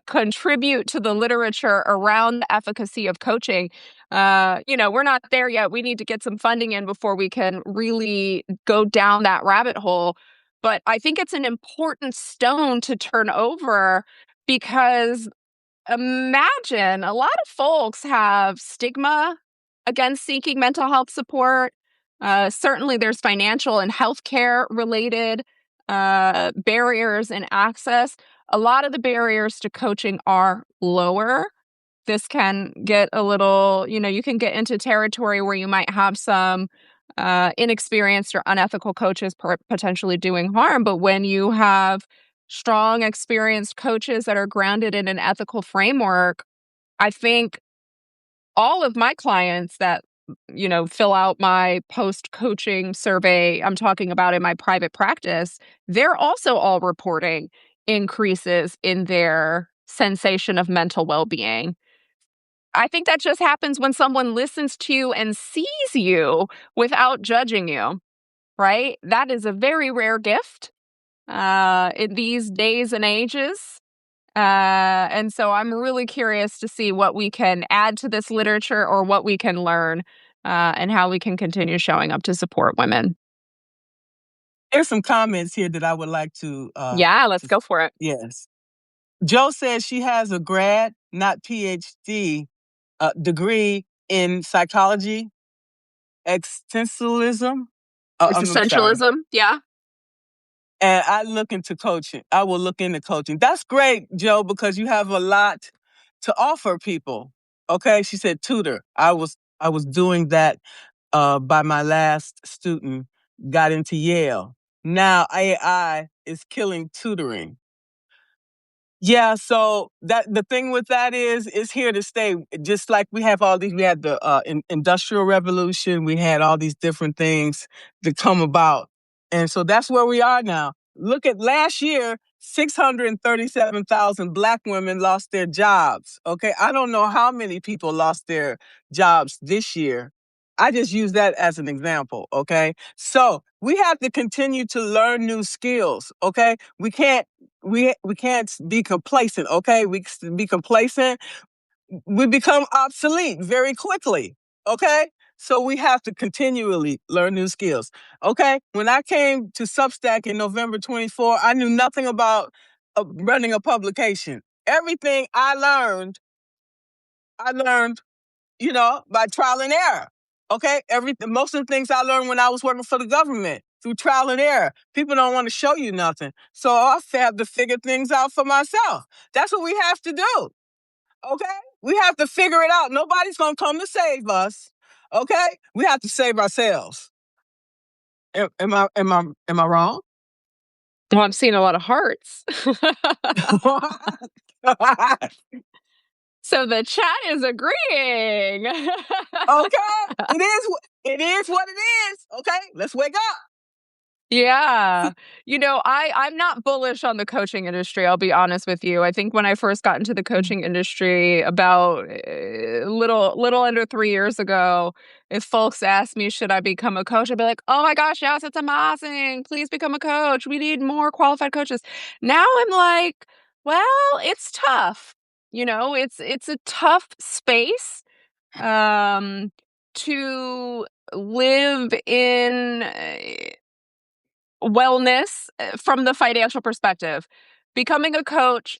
contribute to the literature around the efficacy of coaching. We're not there yet. We need to get some funding in before we can really go down that rabbit hole. But I think it's an important stone to turn over, because imagine, a lot of folks have stigma against seeking mental health support. Certainly, there's financial and healthcare related barriers in access. A lot of the barriers to coaching are lower. This can get a little, you can get into territory where you might have some inexperienced or unethical coaches potentially doing harm. But when you have strong, experienced coaches that are grounded in an ethical framework, I think all of my clients that, fill out my post coaching survey, I'm talking about in my private practice, they're also all reporting increases in their sensation of mental well being. I think that just happens when someone listens to you and sees you without judging you, right? That is a very rare gift in these days and ages. And so I'm really curious to see what we can add to this literature, or what we can learn, and how we can continue showing up to support women. There's some comments here that I would like to. Yeah, let's go for it. Yes. Joe says she has a grad, not PhD, degree in psychology, existentialism. I'm sorry. Existentialism. Yeah. And I look into coaching. I will look into coaching. That's great, Joe, because you have a lot to offer people. Okay, she said tutor. I was doing that by my last student, got into Yale. Now AI is killing tutoring. Yeah, so that the thing with that is it's here to stay. Just like we have all these, we had the industrial revolution, we had all these different things that come about, and so that's where we are now. Look at last year, 637,000 Black women lost their jobs. Okay, I don't know how many people lost their jobs this year. I just use that as an example. Okay, so we have to continue to learn new skills. Okay, we can't be complacent, okay? We be complacent, we become obsolete very quickly, okay? So we have to continually learn new skills, okay? When I came to Substack in November 24, I knew nothing about running a publication. Everything I learned, by trial and error. Okay, most of the things I learned when I was working for the government through trial and error. People don't want to show you nothing, so I have to figure things out for myself. That's what we have to do. Okay, we have to figure it out. Nobody's gonna come to save us. Okay, we have to save ourselves. Am I wrong? Well, I'm seeing a lot of hearts. So the chat is agreeing. Okay, it is what it is. Okay, let's wake up. Yeah. I'm not bullish on the coaching industry, I'll be honest with you. I think when I first got into the coaching industry about little under 3 years ago, if folks asked me, should I become a coach, I'd be like, oh my gosh, yes, it's amazing. Please become a coach. We need more qualified coaches. Now I'm like, well, it's tough. It's a tough space to live in wellness from the financial perspective. Becoming a coach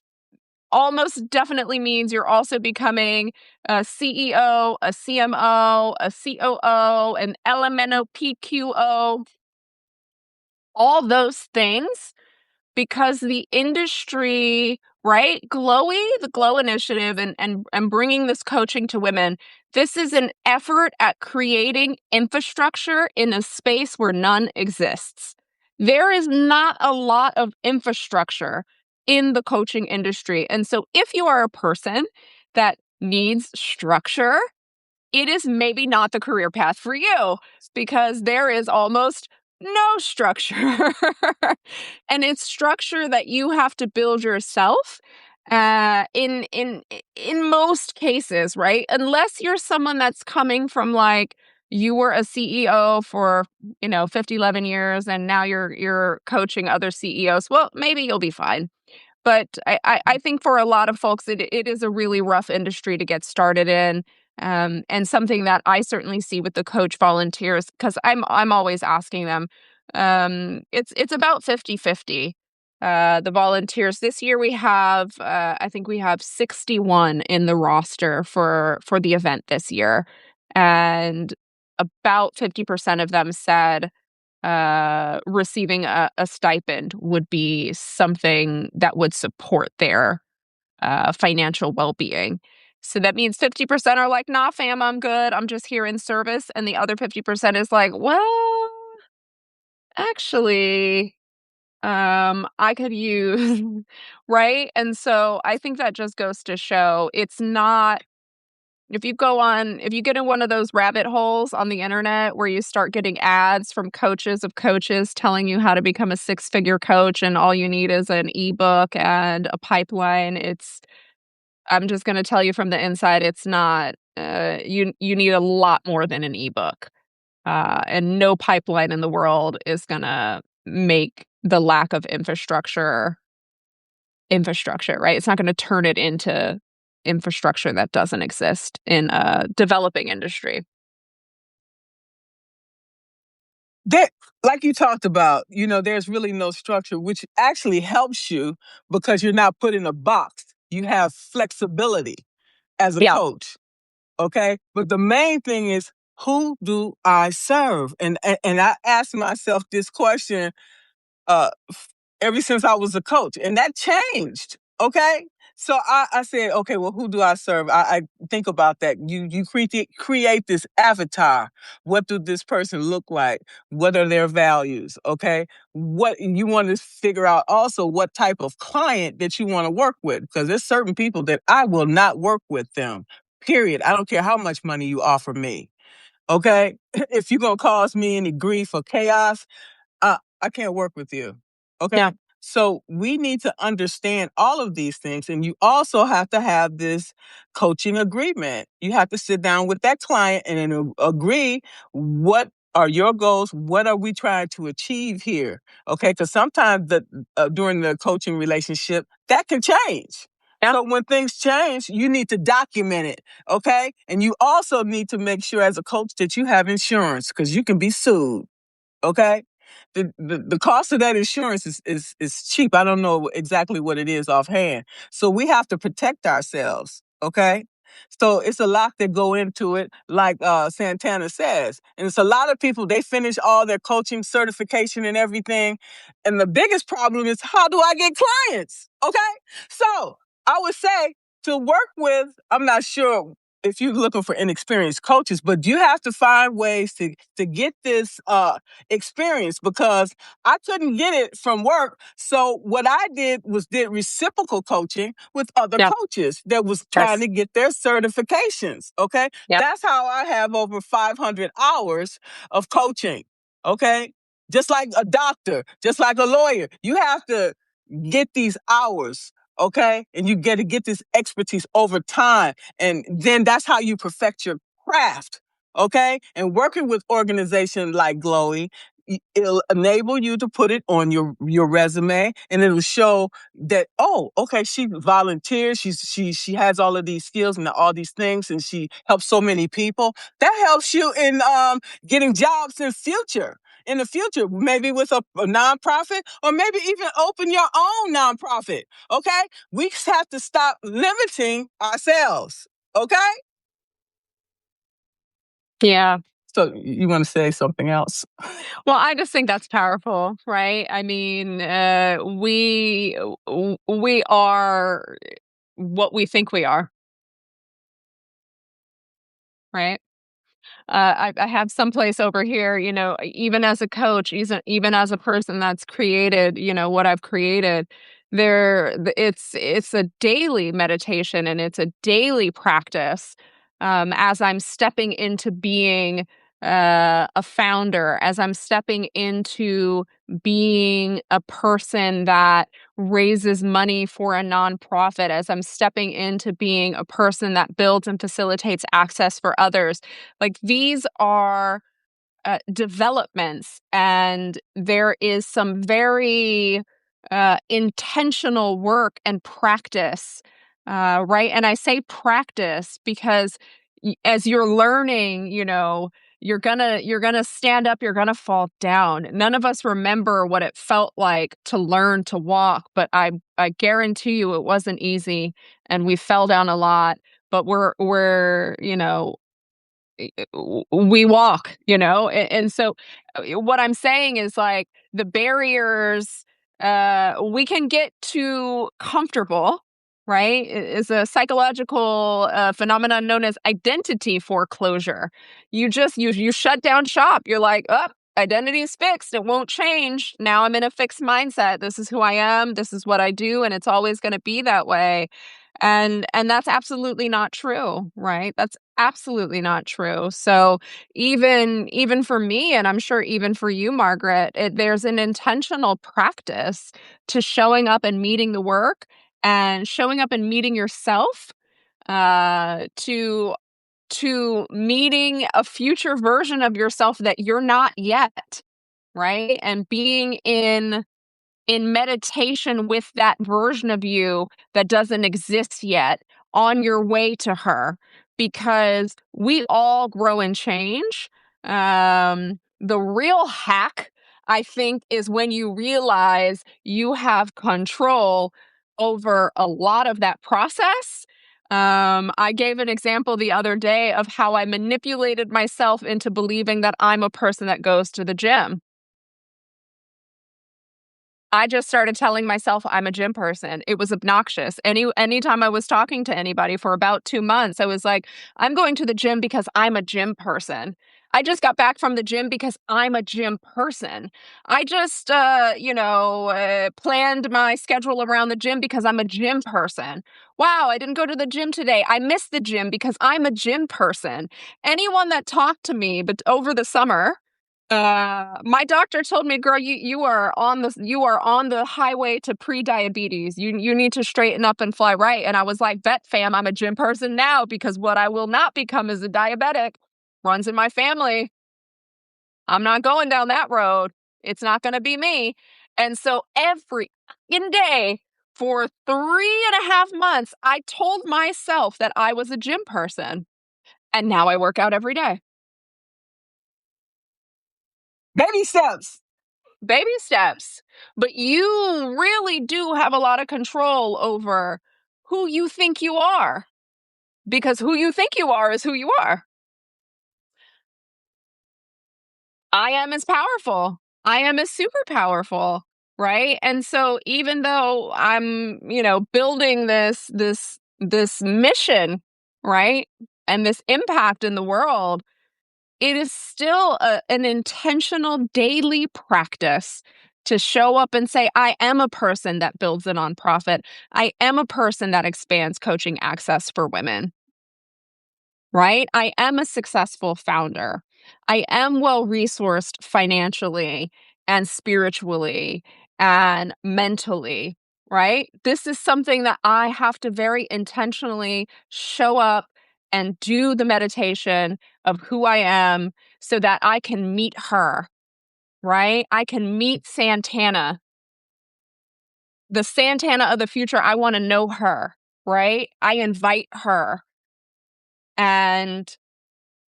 almost definitely means you're also becoming a CEO, a CMO, a COO, an LMNOPQO. All those things because the industry, right? Glowi, the Glow Initiative, and bringing this coaching to women, this is an effort at creating infrastructure in a space where none exists. There is not a lot of infrastructure in the coaching industry. And so if you are a person that needs structure, it is maybe not the career path for you because there is almost no structure. And it's structure that you have to build yourself in most cases, right? Unless you're someone that's coming from like you were a CEO for 50, 11 years and now you're coaching other CEOs. Well, maybe you'll be fine. But I think for a lot of folks, it is a really rough industry to get started in. And something that I certainly see with the coach volunteers, because I'm always asking them, it's about 50-50. The volunteers this year we have, I think we have 61 in the roster for the event this year. And about 50% of them said receiving a stipend would be something that would support their financial well-being. So that means 50% are like, nah, fam, I'm good. I'm just here in service. And the other 50% is like, well, actually, I could use, right? And so I think that just goes to show it's not, if you get in one of those rabbit holes on the internet where you start getting ads from coaches of coaches telling you how to become a six-figure coach and all you need is an ebook and a pipeline, I'm just going to tell you from the inside, it's not, you need a lot more than an ebook. And no pipeline in the world is going to make the lack of infrastructure, right? It's not going to turn it into infrastructure that doesn't exist in a developing industry. That, like you talked about, there's really no structure, which actually helps you because you're not put in a box. You have flexibility as a Yeah. coach. Okay. But the main thing is, who do I serve? And I ask myself this question uh, ever since I was a coach, and that changed. Okay. So I said, okay, well, who do I serve? I think about that. You create this avatar. What do this person look like? What are their values? Okay. What you want to figure out also what type of client that you want to work with, because there's certain people that I will not work with them. Period. I don't care how much money you offer me. Okay. If you're gonna cause me any grief or chaos, I can't work with you. Okay. Yeah. So we need to understand all of these things. And you also have to have this coaching agreement. You have to sit down with that client and then agree what are your goals? What are we trying to achieve here? Okay. Because sometimes during the coaching relationship, that can change. Yeah. So when things change, you need to document it. Okay. And you also need to make sure as a coach that you have insurance because you can be sued. Okay. The cost of that insurance is cheap. I don't know exactly what it is offhand. So we have to protect ourselves. Okay. So it's a lot that go into it, like Santana says. And it's a lot of people, they finish all their coaching certification and everything. And the biggest problem is, how do I get clients? Okay. So I would say to work with, I'm not sure if you're looking for inexperienced coaches, but you have to find ways to get this experience because I couldn't get it from work. So what I did was did reciprocal coaching with other Yeah. coaches that was trying Yes. to get their certifications. Okay. Yep. That's how I have over 500 hours of coaching. Okay. Just like a doctor, just like a lawyer, you have to get these hours. Okay. And you get to get this expertise over time. And then that's how you perfect your craft. Okay. And working with organizations like Glowi, it'll enable you to put it on your resume and it'll show that, oh, okay, she volunteers, she has all of these skills and all these things and she helps so many people. That helps you in getting jobs in the future, maybe with a nonprofit or maybe even open your own nonprofit. Okay. We have to stop limiting ourselves. Okay. Yeah. So you want to say something else? Well, I just think that's powerful, right? I mean, we are what we think we are, right? I have someplace over here, even as a coach, even as a person that's created, what I've created, it's a daily meditation and it's a daily practice as I'm stepping into being a founder, as I'm stepping into being a person that raises money for a nonprofit, as I'm stepping into being a person that builds and facilitates access for others. Like these are developments, and there is some very intentional work and practice, right? And I say practice because as you're learning, you're gonna stand up, you're gonna fall down. None of us remember what it felt like to learn to walk, but I guarantee you it wasn't easy, and we fell down a lot. But we walk, and so what I'm saying is like the barriers, we can get too comfortable, right? Is a psychological phenomenon known as identity foreclosure. You shut down shop. You're like, oh, identity is fixed, it won't change. Now I'm in a fixed mindset. This is who I am, this is what I do, and it's always going to be that way. And that's absolutely not true, right? That's absolutely not true. So even for me, and I'm sure even for you, Margaret, there's an intentional practice to showing up and meeting the work and showing up and meeting yourself, to meeting a future version of yourself that you're not yet, right? And being in meditation with that version of you that doesn't exist yet on your way to her, because we all grow and change. The real hack, I think, is when you realize you have control over a lot of that process. I gave an example the other day of how I manipulated myself into believing that I'm a person that goes to the gym. I just started telling myself I'm a gym person. It was obnoxious. Anytime I was talking to anybody for about 2 months, I was like, "I'm going to the gym because I'm a gym person. I just got back from the gym because I'm a gym person. I just, planned my schedule around the gym because I'm a gym person. Wow, I didn't go to the gym today. I missed the gym because I'm a gym person." Anyone that talked to me but over the summer, my doctor told me, "Girl, you are on the highway to pre-diabetes. You need to straighten up and fly right." And I was like, "Bet fam, I'm a gym person now, because what I will not become is a diabetic. Runs in my family. I'm not going down that road. It's not going to be me." And so every fucking day for 3.5 months, I told myself that I was a gym person, and now I work out every day. Baby steps. Baby steps. But you really do have a lot of control over who you think you are, because who you think you are is who you are. I am is powerful. I am is super powerful, right? And so even though I'm, building this mission, right? And this impact in the world, it is still an intentional daily practice to show up and say, I am a person that builds a nonprofit. I am a person that expands coaching access for women, right? I am a successful founder. I am well resourced financially and spiritually and mentally, right? This is something that I have to very intentionally show up and do the meditation of who I am so that I can meet her, right? I can meet Santana, the Santana of the future. I want to know her, right? I invite her. And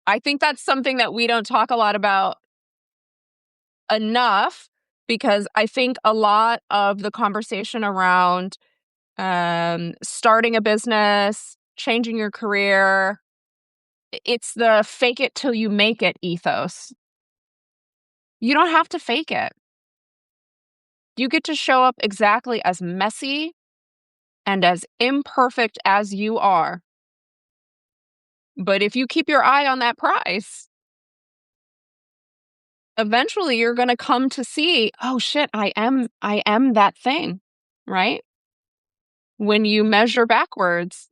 I think that's something that we don't talk a lot about enough, because I think a lot of the conversation around starting a business, changing your career, it's the fake it till you make it ethos. You don't have to fake it. You get to show up exactly as messy and as imperfect as you are. But if you keep your eye on that prize, eventually you're going to come to see, oh shit, I am that thing, right? When you measure backwards,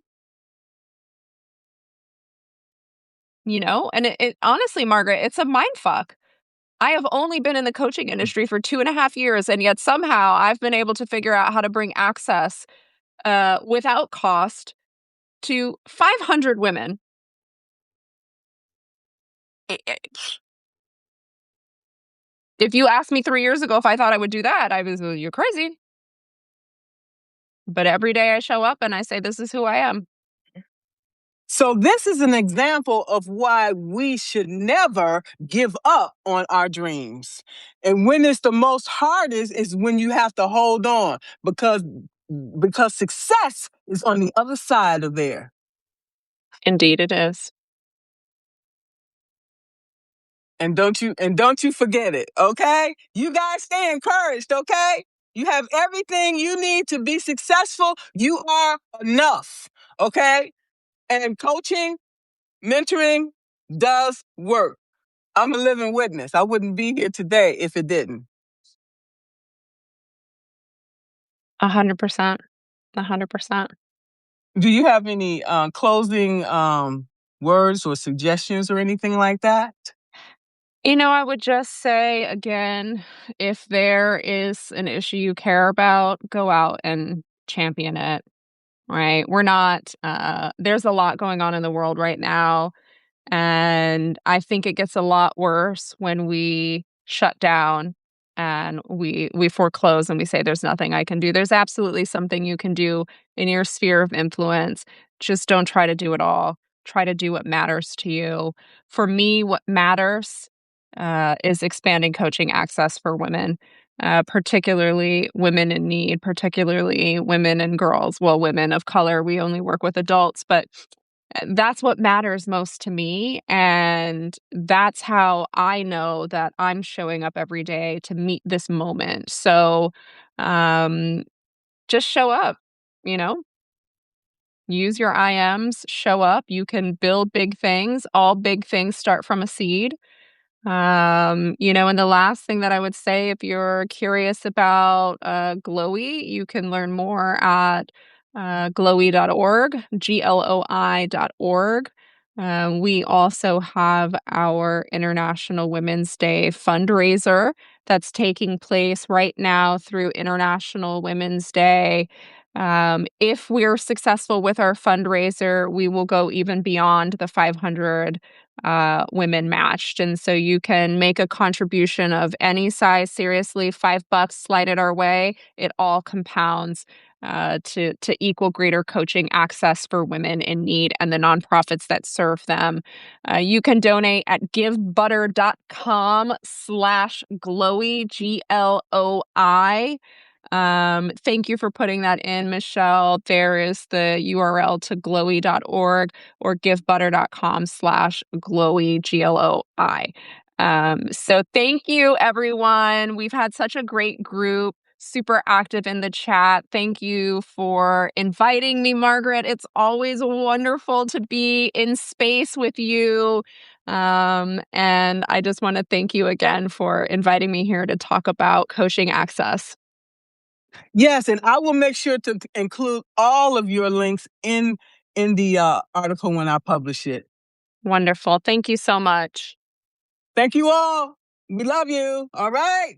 and it honestly, Margaret, it's a mind fuck. I have only been in the coaching industry for 2.5 years, and yet somehow I've been able to figure out how to bring access without cost to 500 women. If you asked me 3 years ago if I thought I would do that, I was, you're crazy. But every day I show up and I say, this is who I am. So this is an example of why we should never give up on our dreams. And when it's the most hardest is when you have to hold on because success is on the other side of there. Indeed it is. And don't you forget it, okay? You guys stay encouraged, okay? You have everything you need to be successful. You are enough, okay? And coaching, mentoring does work. I'm a living witness. I wouldn't be here today if it didn't. 100%. 100%. Do you have any closing words or suggestions or anything like that? I would just say again, if there is an issue you care about, go out and champion it, right? We're not, there's a lot going on in the world right now. And I think it gets a lot worse when we shut down and we foreclose and we say there's nothing I can do. There's absolutely something you can do in your sphere of influence. Just don't try to do it all. Try to do what matters to you. For me, what matters is expanding coaching access for women, particularly women in need, particularly women and girls. Well, women of color, we only work with adults, but that's what matters most to me. And that's how I know that I'm showing up every day to meet this moment. So um, just show up, you know, use your IMs, show up. You can build big things. All big things start from a seed. And the last thing that I would say, if you're curious about Glowi, you can learn more at glowi.org, gloi.org. We also have our International Women's Day fundraiser that's taking place right now through International Women's Day. If we're successful with our fundraiser, we will go even beyond the 500 women matched. And so you can make a contribution of any size. Seriously, $5, slide it our way. It all compounds to equal greater coaching access for women in need and the nonprofits that serve them. You can donate at givebutter.com/glowi, GLOI. Thank you for putting that in, Michelle. There is the URL to glowi.org or givebutter.com/glowi, GLOI. So thank you, everyone. We've had such a great group, super active in the chat. Thank you for inviting me, Margaret. It's always wonderful to be in space with you. And I just want to thank you again for inviting me here to talk about coaching access. Yes, and I will make sure to include all of your links in the article when I publish it. Wonderful. Thank you so much. Thank you all. We love you. All right.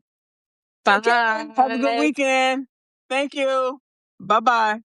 Bye. Take care. Have a good weekend. Thank you. Bye-bye.